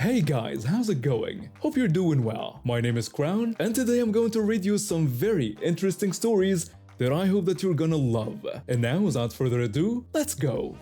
Hey guys, how's it going? Hope you're doing well. My name is Crown, and today I'm going to read you some very interesting stories that I hope that you're gonna love. And now, without further ado, let's go!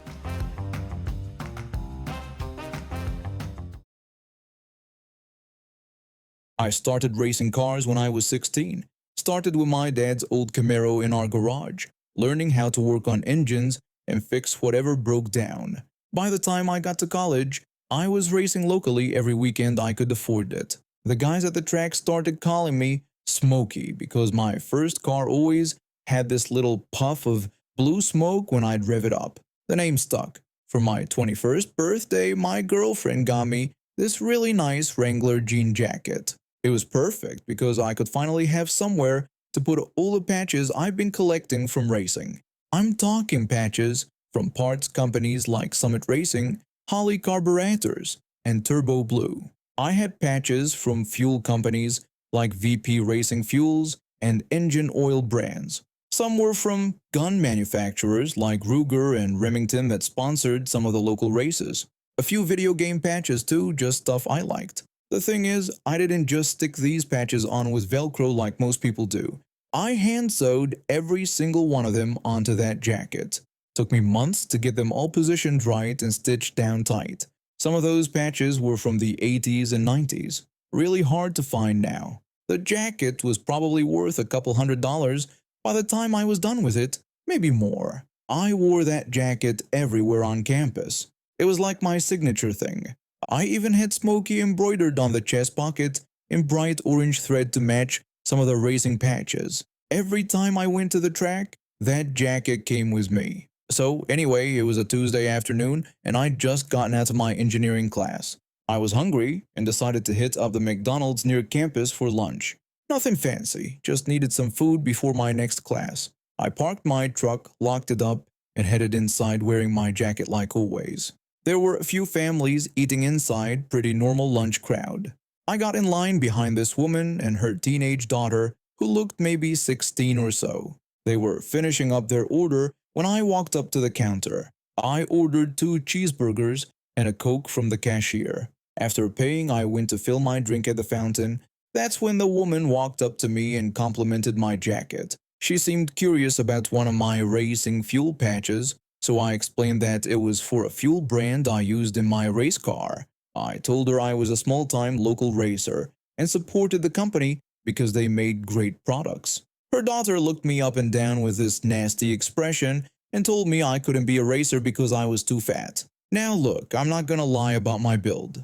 I started racing cars when I was 16. Started with my dad's old Camaro in our garage, learning how to work on engines and fix whatever broke down. By the time I got to college, I was racing locally every weekend I could afford it. The guys at the track started calling me Smokey because my first car always had this little puff of blue smoke when I'd rev it up. The name stuck. For my 21st birthday, my girlfriend got me this really nice Wrangler jean jacket. It was perfect because I could finally have somewhere to put all the patches I've been collecting from racing. I'm talking patches from parts companies like Summit Racing, Holly Carburetors, and Turbo Blue. I had patches from fuel companies like VP Racing Fuels and engine oil brands. Some were from gun manufacturers like Ruger and Remington that sponsored some of the local races. A few video game patches too, just stuff I liked. The thing is, I didn't just stick these patches on with Velcro like most people do. I hand-sewed every single one of them onto that jacket. Took me months to get them all positioned right and stitched down tight. Some of those patches were from the 80s and 90s. Really hard to find now. The jacket was probably worth a couple $100 by the time I was done with it, maybe more. I wore that jacket everywhere on campus. It was like my signature thing. I even had Smokey embroidered on the chest pocket in bright orange thread to match some of the racing patches. Every time I went to the track, that jacket came with me. So anyway, it was a Tuesday afternoon and I'd just gotten out of my engineering class. I was hungry and decided to hit up the McDonald's near campus for lunch. Nothing fancy, just needed some food before my next class. I parked my truck, locked it up, and headed inside wearing my jacket like always. There were a few families eating inside, pretty normal lunch crowd. I got in line behind this woman and her teenage daughter who looked maybe 16 or so. They were finishing up their order when I walked up to the counter. I ordered 2 cheeseburgers and a Coke from the cashier. After paying, I went to fill my drink at the fountain. That's when the woman walked up to me and complimented my jacket. She seemed curious about one of my racing fuel patches, so I explained that it was for a fuel brand I used in my race car. I told her I was a small-time local racer and supported the company because they made great products. Her daughter looked me up and down with this nasty expression and told me I couldn't be a racer because I was too fat. Now look, I'm not gonna lie about my build.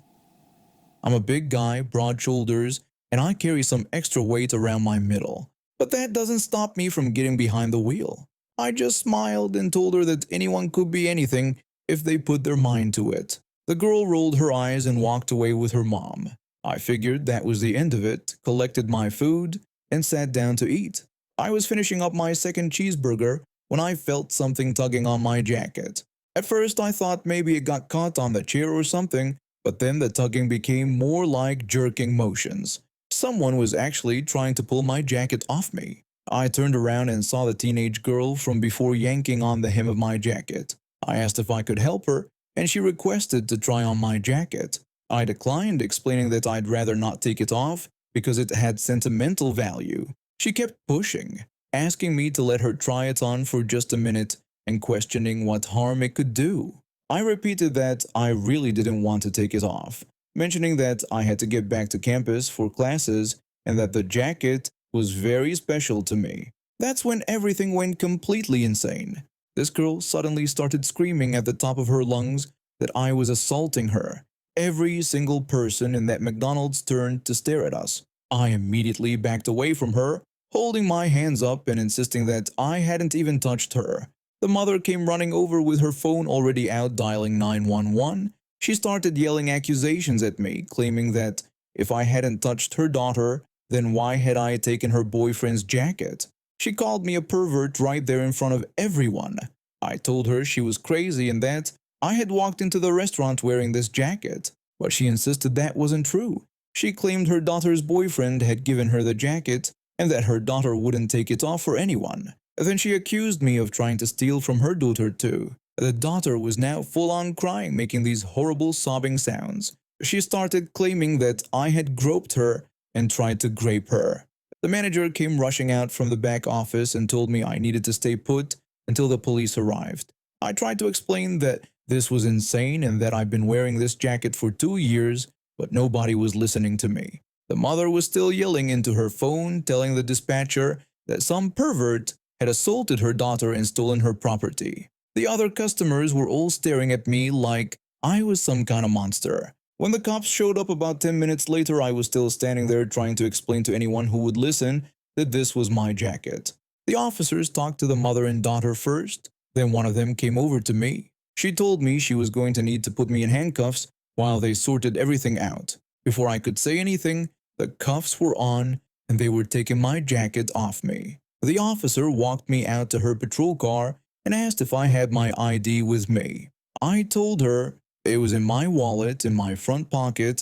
I'm a big guy, broad shoulders, and I carry some extra weight around my middle. But that doesn't stop me from getting behind the wheel. I just smiled and told her that anyone could be anything if they put their mind to it. The girl rolled her eyes and walked away with her mom. I figured that was the end of it, collected my food, and sat down to eat. I was finishing up my second cheeseburger when I felt something tugging on my jacket. At first I thought maybe it got caught on the chair or something, but then the tugging became more like jerking motions. Someone was actually trying to pull my jacket off me. I turned around and saw the teenage girl from before yanking on the hem of my jacket. I asked if I could help her, and she requested to try on my jacket. I declined, explaining that I'd rather not take it off because it had sentimental value. She kept pushing, asking me to let her try it on for just a minute and questioning what harm it could do. I repeated that I really didn't want to take it off, mentioning that I had to get back to campus for classes and that the jacket was very special to me. That's when everything went completely insane. This girl suddenly started screaming at the top of her lungs that I was assaulting her. Every single person in that McDonald's turned to stare at us. I immediately backed away from her, holding my hands up and insisting that I hadn't even touched her. The mother came running over with her phone already out dialing 911. She started yelling accusations at me, claiming that if I hadn't touched her daughter, then why had I taken her boyfriend's jacket? She called me a pervert right there in front of everyone. I told her she was crazy and that I had walked into the restaurant wearing this jacket, but she insisted that wasn't true. She claimed her daughter's boyfriend had given her the jacket and that her daughter wouldn't take it off for anyone. Then she accused me of trying to steal from her daughter too. The daughter was now full-on crying, making these horrible sobbing sounds. She started claiming that I had groped her and tried to grape her. The manager came rushing out from the back office and told me I needed to stay put until the police arrived. I tried to explain that this was insane and that I'd been wearing this jacket for 2 years, but nobody was listening to me. The mother was still yelling into her phone, telling the dispatcher that some pervert had assaulted her daughter and stolen her property. The other customers were all staring at me like I was some kind of monster. When the cops showed up about 10 minutes later, I was still standing there trying to explain to anyone who would listen that this was my jacket. The officers talked to the mother and daughter first, then one of them came over to me. She told me she was going to need to put me in handcuffs while they sorted everything out. Before I could say anything, the cuffs were on and they were taking my jacket off me. The officer walked me out to her patrol car and asked if I had my ID with me. I told her it was in my wallet in my front pocket.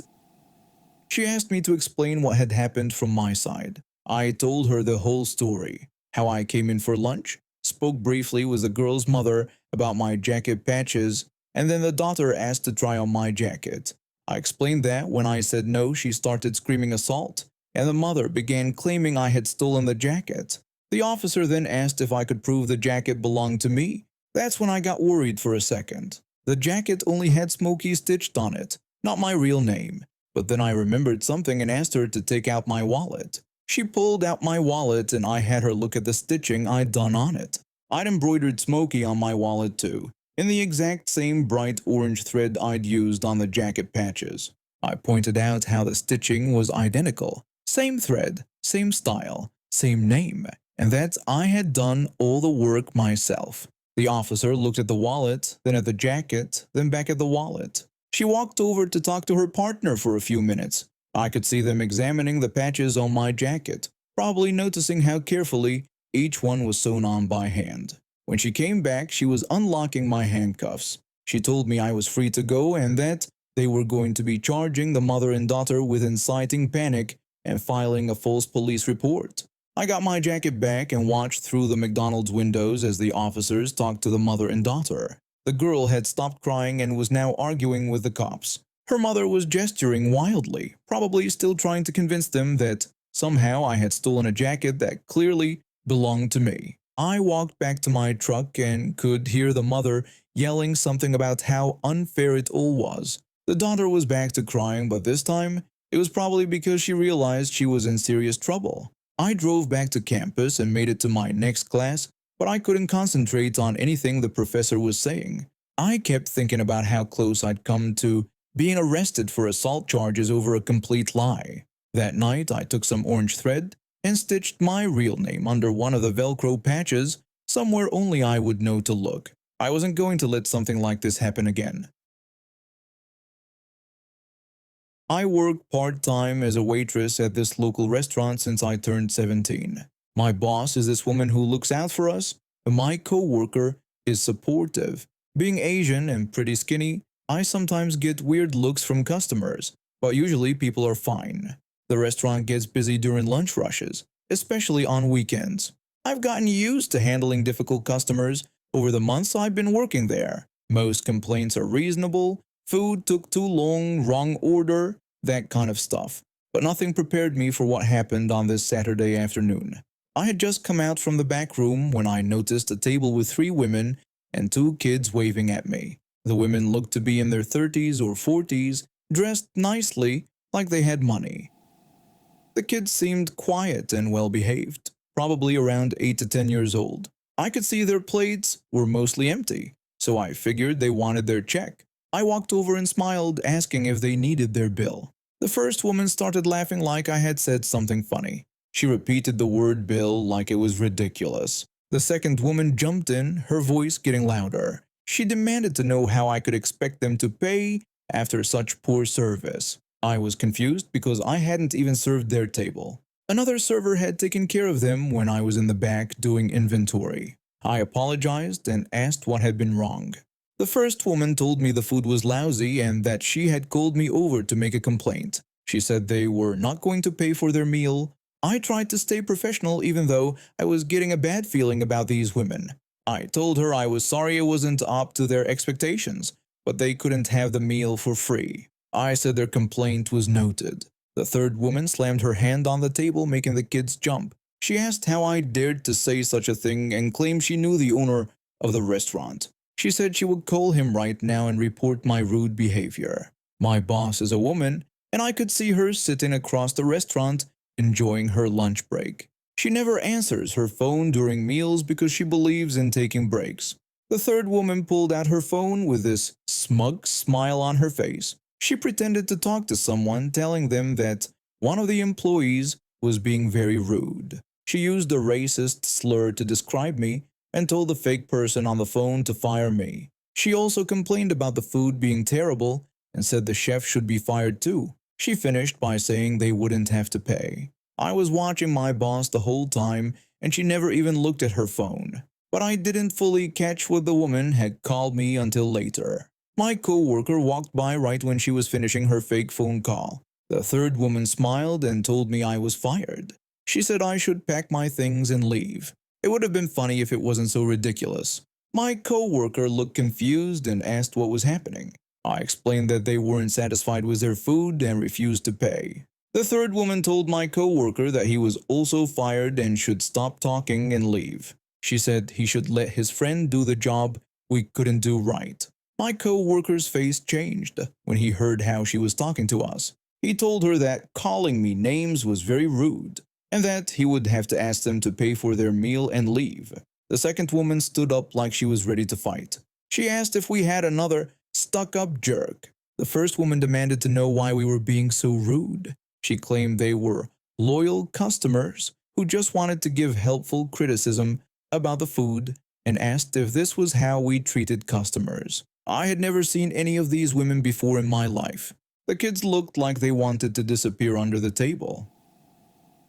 She asked me to explain what had happened from my side. I told her the whole story, how I came in for lunch, spoke briefly with the girl's mother about my jacket patches, and then the daughter asked to try on my jacket. I explained that when I said no, she started screaming assault, and the mother began claiming I had stolen the jacket. The officer then asked if I could prove the jacket belonged to me. That's when I got worried for a second. The jacket only had Smokey stitched on it, not my real name. But then I remembered something and asked her to take out my wallet. She pulled out my wallet and I had her look at the stitching I'd done on it. I'd embroidered Smokey on my wallet too, in the exact same bright orange thread I'd used on the jacket patches. I pointed out how the stitching was identical, same thread, same style, same name, and that I had done all the work myself. The officer looked at the wallet, then at the jacket, then back at the wallet. She walked over to talk to her partner for a few minutes. I could see them examining the patches on my jacket, probably noticing how carefully each one was sewn on by hand. When she came back, she was unlocking my handcuffs. She told me I was free to go and that they were going to be charging the mother and daughter with inciting panic and filing a false police report. I got my jacket back and watched through the McDonald's windows as the officers talked to the mother and daughter. The girl had stopped crying and was now arguing with the cops. Her mother was gesturing wildly, probably still trying to convince them that somehow I had stolen a jacket that clearly belonged to me. I walked back to my truck and could hear the mother yelling something about how unfair it all was. The daughter was back to crying, but this time it was probably because she realized she was in serious trouble. I drove back to campus and made it to my next class, but I couldn't concentrate on anything the professor was saying. I kept thinking about how close I'd come to being arrested for assault charges over a complete lie. That night, I took some orange thread and stitched my real name under one of the Velcro patches, somewhere only I would know to look. I wasn't going to let something like this happen again. I worked part-time as a waitress at this local restaurant since I turned 17. My boss is this woman who looks out for us, and my co-worker is supportive. Being Asian and pretty skinny, I sometimes get weird looks from customers, but usually people are fine. The restaurant gets busy during lunch rushes, especially on weekends. I've gotten used to handling difficult customers over the months I've been working there. Most complaints are reasonable. Food took too long, wrong order, that kind of stuff. But nothing prepared me for what happened on this Saturday afternoon. I had just come out from the back room when I noticed a table with 3 women and 2 kids waving at me. The women looked to be in their 30s or 40s, dressed nicely, like they had money. The kids seemed quiet and well-behaved, probably around 8 to 10 years old. I could see their plates were mostly empty, so I figured they wanted their check. I walked over and smiled, asking if they needed their bill. The first woman started laughing like I had said something funny. She repeated the word bill like it was ridiculous. The second woman jumped in, her voice getting louder. She demanded to know how I could expect them to pay after such poor service. I was confused because I hadn't even served their table. Another server had taken care of them when I was in the back doing inventory. I apologized and asked what had been wrong. The first woman told me the food was lousy and that she had called me over to make a complaint. She said they were not going to pay for their meal. I tried to stay professional even though I was getting a bad feeling about these women. I told her I was sorry it wasn't up to their expectations, but they couldn't have the meal for free. I said their complaint was noted. The third woman slammed her hand on the table, making the kids jump. She asked how I dared to say such a thing and claimed she knew the owner of the restaurant. She said she would call him right now and report my rude behavior. My boss is a woman, and I could see her sitting across the restaurant enjoying her lunch break. She never answers her phone during meals because she believes in taking breaks. The third woman pulled out her phone with this smug smile on her face. She pretended to talk to someone, telling them that one of the employees was being very rude. She used a racist slur to describe me and told the fake person on the phone to fire me. She also complained about the food being terrible and said the chef should be fired too. She finished by saying they wouldn't have to pay. I was watching my boss the whole time and she never even looked at her phone. But I didn't fully catch what the woman had called me until later. My co-worker walked by right when she was finishing her fake phone call. The third woman smiled and told me I was fired. She said I should pack my things and leave. It would have been funny if it wasn't so ridiculous. My co-worker looked confused and asked what was happening. I explained that they weren't satisfied with their food and refused to pay. The third woman told my co-worker that he was also fired and should stop talking and leave. She said he should let his friend do the job we couldn't do right. My co-worker's face changed when he heard how she was talking to us. He told her that calling me names was very rude and that he would have to ask them to pay for their meal and leave. The second woman stood up like she was ready to fight. She asked if we had another stuck-up jerk. The first woman demanded to know why we were being so rude. She claimed they were loyal customers who just wanted to give helpful criticism about the food and asked if this was how we treated customers. I had never seen any of these women before in my life. The kids looked like they wanted to disappear under the table.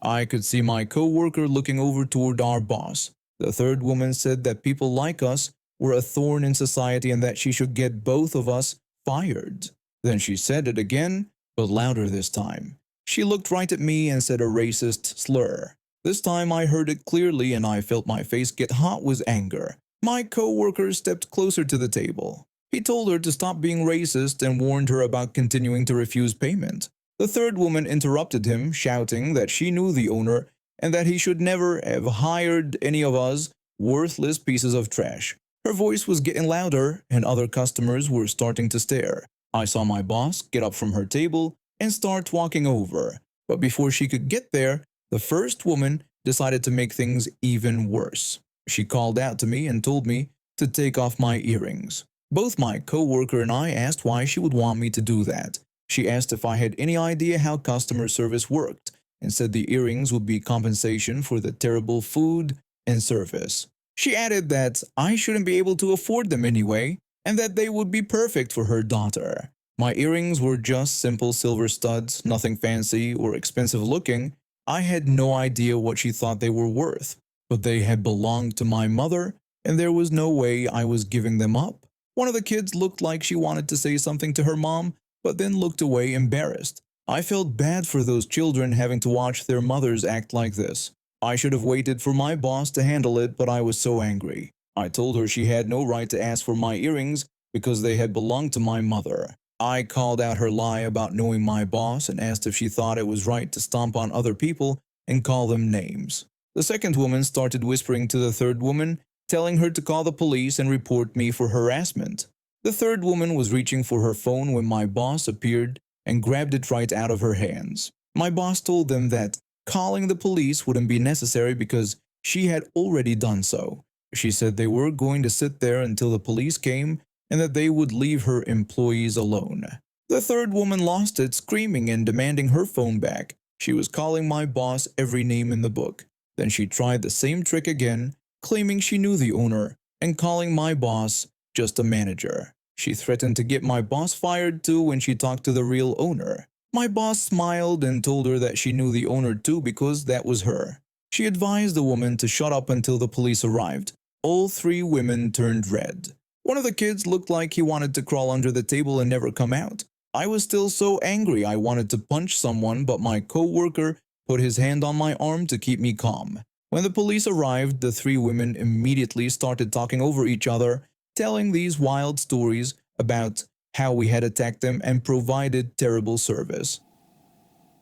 I could see my co-worker looking over toward our boss. The third woman said that people like us were a thorn in society and that she should get both of us fired. Then she said it again, but louder this time. She looked right at me and said a racist slur. This time I heard it clearly and I felt my face get hot with anger. My co-worker stepped closer to the table. He told her to stop being racist and warned her about continuing to refuse payment. The third woman interrupted him, shouting that she knew the owner and that he should never have hired any of us worthless pieces of trash. Her voice was getting louder and other customers were starting to stare. I saw my boss get up from her table and start walking over. But before she could get there, the first woman decided to make things even worse. She called out to me and told me to take off my earrings. Both my co-worker and I asked why she would want me to do that. She asked if I had any idea how customer service worked and said the earrings would be compensation for the terrible food and service. She added that I shouldn't be able to afford them anyway and that they would be perfect for her daughter. My earrings were just simple silver studs, nothing fancy or expensive looking. I had no idea what she thought they were worth, but they had belonged to my mother and there was no way I was giving them up. One of the kids looked like she wanted to say something to her mom, but then looked away embarrassed. I felt bad for those children having to watch their mothers act like this. I should have waited for my boss to handle it, but I was so angry. I told her she had no right to ask for my earrings because they had belonged to my mother. I called out her lie about knowing my boss and asked if she thought it was right to stomp on other people and call them names. The second woman started whispering to the third woman, telling her to call the police and report me for harassment. The third woman was reaching for her phone when my boss appeared and grabbed it right out of her hands. My boss told them that calling the police wouldn't be necessary because she had already done so. She said they were going to sit there until the police came and that they would leave her employees alone. The third woman lost it, screaming and demanding her phone back. She was calling my boss every name in the book. Then she tried the same trick again, claiming she knew the owner and calling my boss just a manager. She threatened to get my boss fired too when she talked to the real owner. My boss smiled and told her that she knew the owner too because that was her. She advised the woman to shut up until the police arrived. All three women turned red. One of the kids looked like he wanted to crawl under the table and never come out. I was still so angry I wanted to punch someone, but my co-worker put his hand on my arm to keep me calm. When the police arrived, the three women immediately started talking over each other, telling these wild stories about how we had attacked them and provided terrible service.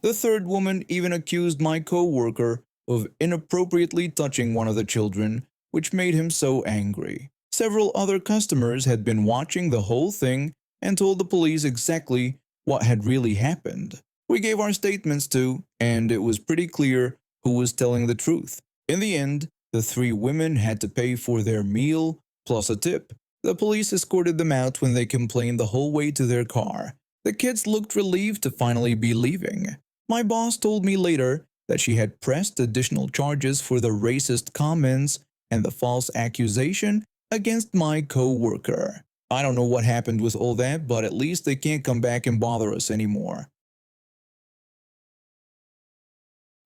The third woman even accused my co-worker of inappropriately touching one of the children, which made him so angry. Several other customers had been watching the whole thing and told the police exactly what had really happened. We gave our statements too, and it was pretty clear who was telling the truth. In the end, the three women had to pay for their meal plus a tip. The police escorted them out when they complained the whole way to their car. The kids looked relieved to finally be leaving. My boss told me later that she had pressed additional charges for the racist comments and the false accusation against my co-worker. I don't know what happened with all that, but at least they can't come back and bother us anymore.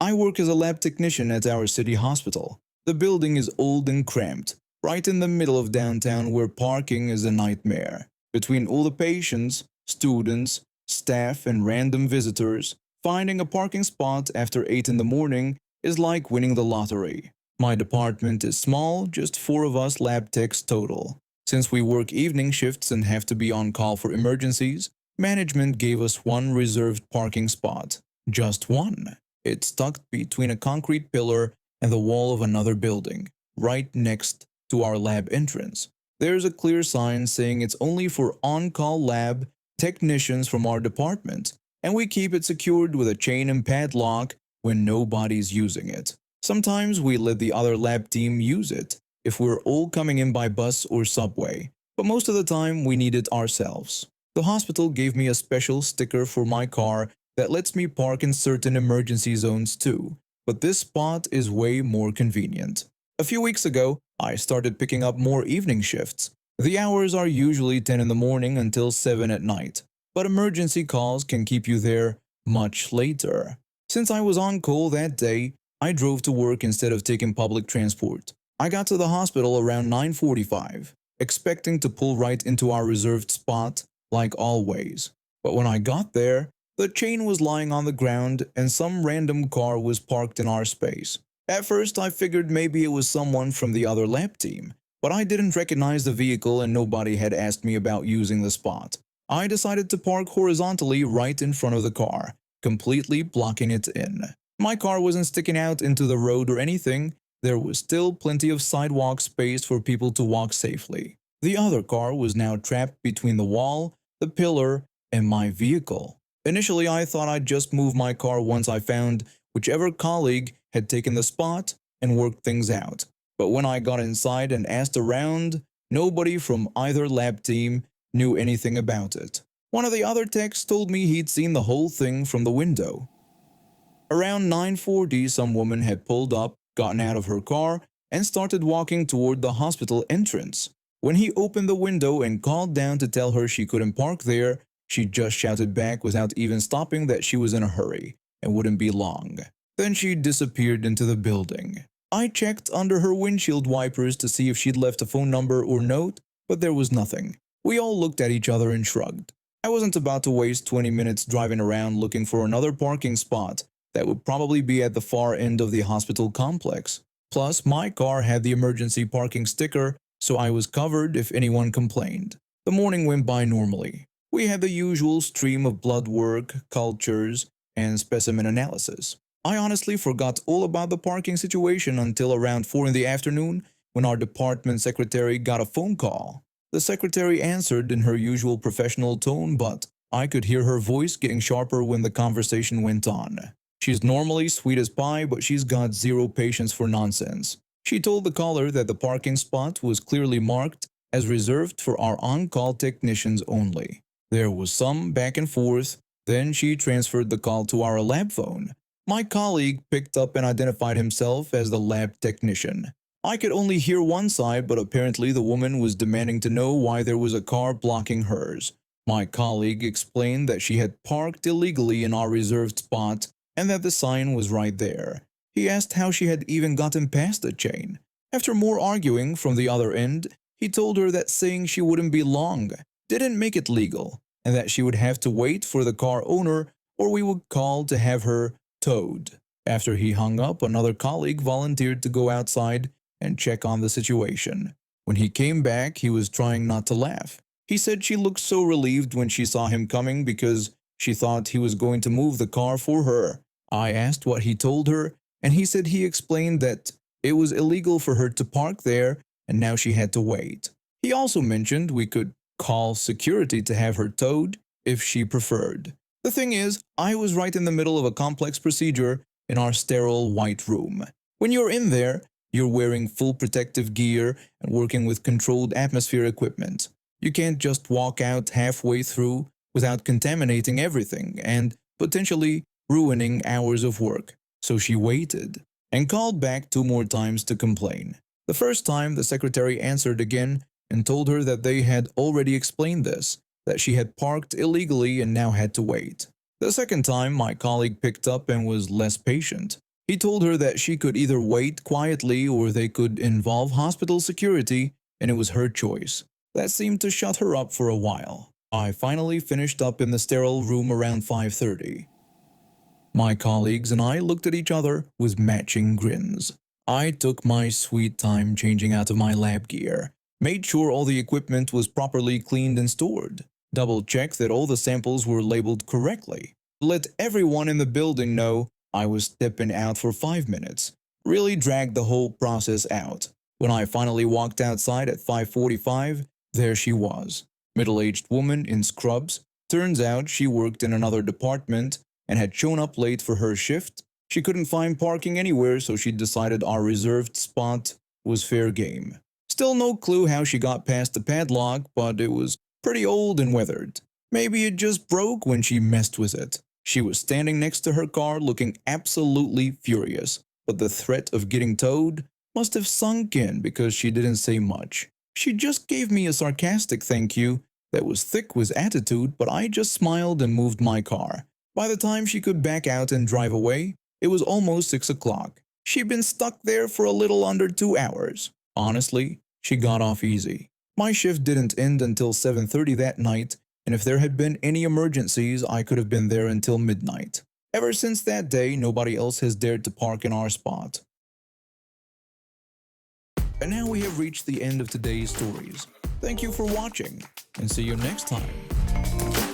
I work as a lab technician at our city hospital. The building is old and cramped, right in the middle of downtown where parking is a nightmare. Between all the patients, students, staff, and random visitors, finding a parking spot after 8 in the morning is like winning the lottery. My department is small, just 4 of us lab techs total. Since we work evening shifts and have to be on call for emergencies, management gave us one reserved parking spot. Just one. It's tucked between a concrete pillar and the wall of another building, right next to our lab entrance. There's a clear sign saying it's only for on-call lab technicians from our department, and we keep it secured with a chain and padlock when nobody's using it. Sometimes we let the other lab team use it if we're all coming in by bus or subway, but most of the time we need it ourselves. The hospital gave me a special sticker for my car that lets me park in certain emergency zones too, but this spot is way more convenient. A few weeks ago, I started picking up more evening shifts. The hours are usually 10 in the morning until 7 at night, but emergency calls can keep you there much later. Since I was on call that day, I drove to work instead of taking public transport. I got to the hospital around 9:45, expecting to pull right into our reserved spot like always. But when I got there, the chain was lying on the ground and some random car was parked in our space. At first I figured maybe it was someone from the other lab team, but I didn't recognize the vehicle and nobody had asked me about using the spot. I decided to park horizontally right in front of the car, completely blocking it in. My car wasn't sticking out into the road or anything. There was still plenty of sidewalk space for people to walk safely. The other car was now trapped between the wall, the pillar, and my vehicle. Initially, I thought I'd just move my car once I found whichever colleague had taken the spot and worked things out. But when I got inside and asked around, nobody from either lab team knew anything about it. One of the other techs told me he'd seen the whole thing from the window. Around 9:40, some woman had pulled up, gotten out of her car, and started walking toward the hospital entrance. When he opened the window and called down to tell her she couldn't park there, she just shouted back without even stopping that she was in a hurry and wouldn't be long. Then she disappeared into the building. I checked under her windshield wipers to see if she'd left a phone number or note, but there was nothing. We all looked at each other and shrugged. I wasn't about to waste 20 minutes driving around looking for another parking spot that would probably be at the far end of the hospital complex. Plus, my car had the emergency parking sticker, so I was covered if anyone complained. The morning went by normally. We had the usual stream of blood work, cultures, and specimen analysis. I honestly forgot all about the parking situation until around 4 in the afternoon when our department secretary got a phone call. The secretary answered in her usual professional tone, but I could hear her voice getting sharper when the conversation went on. She's normally sweet as pie, but she's got zero patience for nonsense. She told the caller that the parking spot was clearly marked as reserved for our on-call technicians only. There was some back and forth, then she transferred the call to our lab phone. My colleague picked up and identified himself as the lab technician. I could only hear one side, but apparently the woman was demanding to know why there was a car blocking hers. My colleague explained that she had parked illegally in our reserved spot and that the sign was right there. He asked how she had even gotten past the chain. After more arguing from the other end, he told her that saying she wouldn't be long didn't make it legal, and that she would have to wait for the car owner or we would call to have her towed. After he hung up, another colleague volunteered to go outside and check on the situation. When he came back, he was trying not to laugh. He said she looked so relieved when she saw him coming because she thought he was going to move the car for her. I asked what he told her, and he said he explained that it was illegal for her to park there and now she had to wait. He also mentioned we could call security to have her towed if she preferred. The thing is, I was right in the middle of a complex procedure in our sterile white room. When you're in there, you're wearing full protective gear and working with controlled atmosphere equipment. You can't just walk out halfway through without contaminating everything and potentially ruining hours of work. So she waited and called back 2 more times to complain. The first time, the secretary answered again and told her that they had already explained this, that she had parked illegally and now had to wait. The second time, my colleague picked up and was less patient. He told her that she could either wait quietly or they could involve hospital security, and it was her choice. That seemed to shut her up for a while. I finally finished up in the sterile room around 5:30. My colleagues and I looked at each other with matching grins. I took my sweet time changing out of my lab gear, made sure all the equipment was properly cleaned and stored, double-checked that all the samples were labeled correctly, let everyone in the building know I was stepping out for 5 minutes, really dragged the whole process out. When I finally walked outside at 5:45, there she was, middle-aged woman in scrubs. Turns out she worked in another department and had shown up late for her shift. She couldn't find parking anywhere, so she decided our reserved spot was fair game. Still no clue how she got past the padlock, but it was pretty old and weathered. Maybe it just broke when she messed with it. She was standing next to her car looking absolutely furious, but the threat of getting towed must have sunk in because she didn't say much. She just gave me a sarcastic thank you that was thick with attitude, but I just smiled and moved my car. By the time she could back out and drive away, it was almost 6 o'clock. She'd been stuck there for a little under 2 hours. Honestly, she got off easy. My shift didn't end until 7:30 that night, and if there had been any emergencies, I could have been there until midnight. Ever since that day, nobody else has dared to park in our spot. And now we have reached the end of today's stories. Thank you for watching, and see you next time.